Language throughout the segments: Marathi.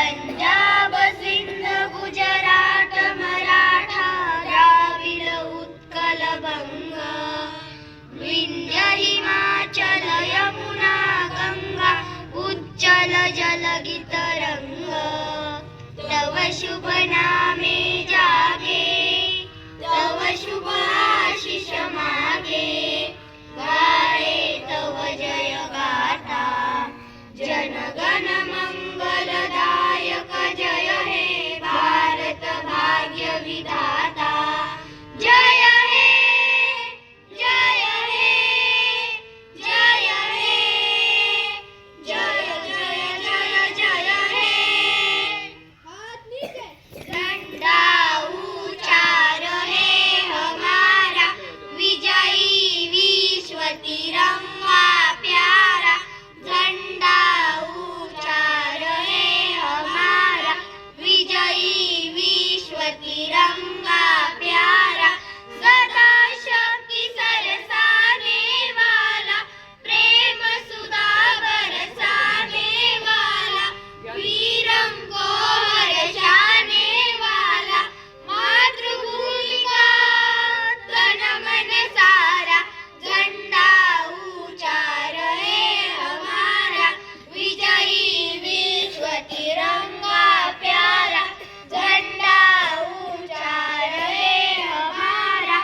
पंजाब सिंध गुजरात मराठा द्राविड उत्कल बंग विंध्य हिमाचल यमुना गंगा उच्चल जलगी तरंग तव शुभ नामे जागे तव शुभ आशीष मागे गाये तव जय गाथा जनगण मंगलदायक जय हे भारत भाग्य विधाता जय हे जय हे जय हे जय जय जय जय हे झंडा ऊंचा रहे हमारा विजयी विश्व तिरंगा प्यारा झंडा ऊंचा रहे हमारा विजयी विश्व तिरंगा प्यारा सदा शक्ति सरसाने वाला प्रेम सुधा बरसाने वाला वीरम को हर्षाने वाला मातृभूमि का तन मन सारा झंडा ऊंचा रहे हमारा विजयी विश्व तिरंगा प्यारा झंडा ऊंचा रहे हमारा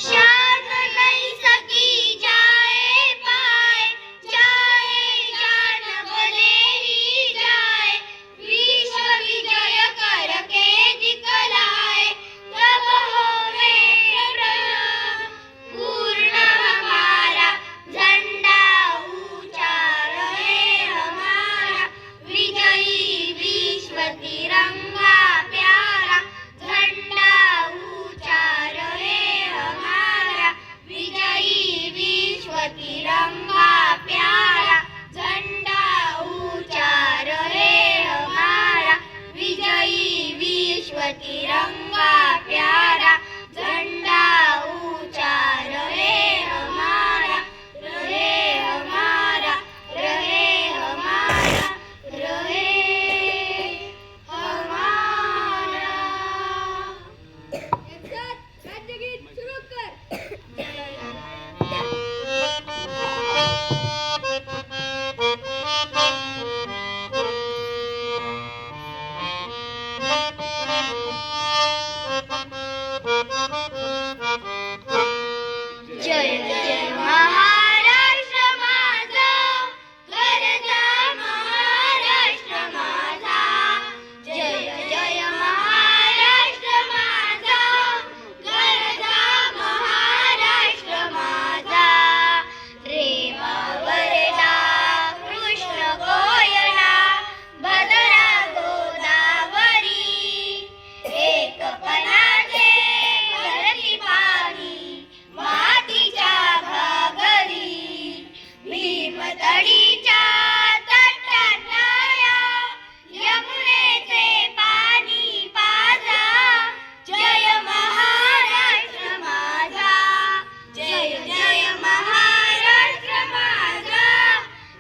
शान नहीं सकी जाए पाए चाहे जान भले ही जाए विश्व विजय करके दिखलाए तब होवे पूर्ण हमारा झंडा ऊंचा रहे हमारा विजयी विश्व तिरंगा प्यारा झंडा ऊंचा रहे हमारा विजयी विश्व तिरंगा प्यारा झंडा ऊंचा रहे हमारा विजयी विश्व तिरंगा प्यारा झंडा ऊंचा रहे हमारा रहे हमारा रहे हमारा रहे हमारा राज्यगीत सुरू कर जय जय महाराष्ट्र माझा गरजा महाराष्ट्र माझा जय जय महाराष्ट्र माझा गरजा महाराष्ट्र माझा रेवावरला कृष्ण कोयना भद्रा गोदावरी एकपणाचे भरती पाणी मातीच्या घागरी भीमतडीच्या तटांना यमुनेचे पाणी पाजा जय महाराष्ट्र माझा जय जय महाराष्ट्र माझा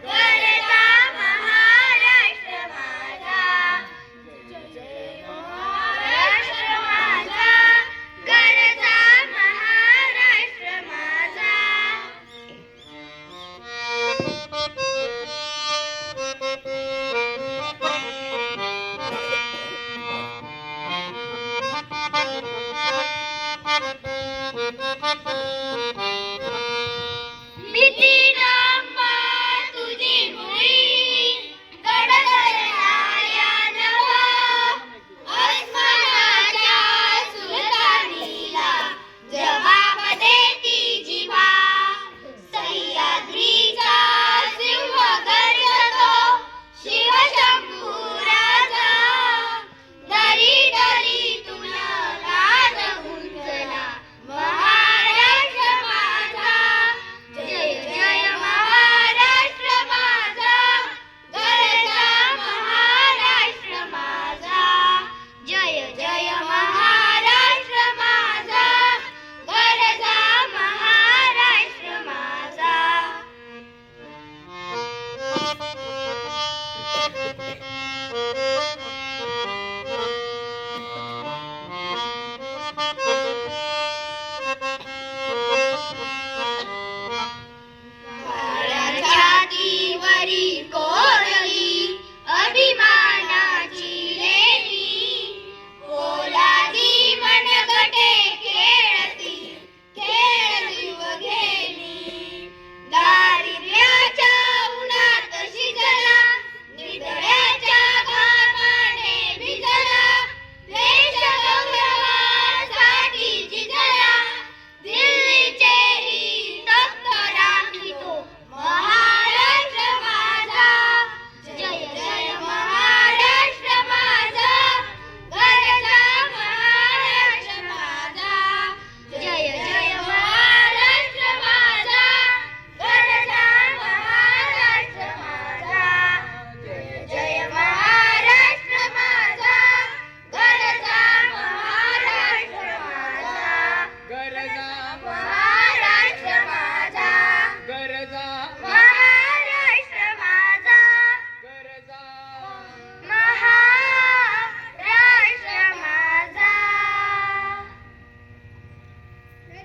गरजा महाराष्ट्र माझा जय जय महाराष्ट्र माझा गरजा महाराष्ट्र माझा Thank you.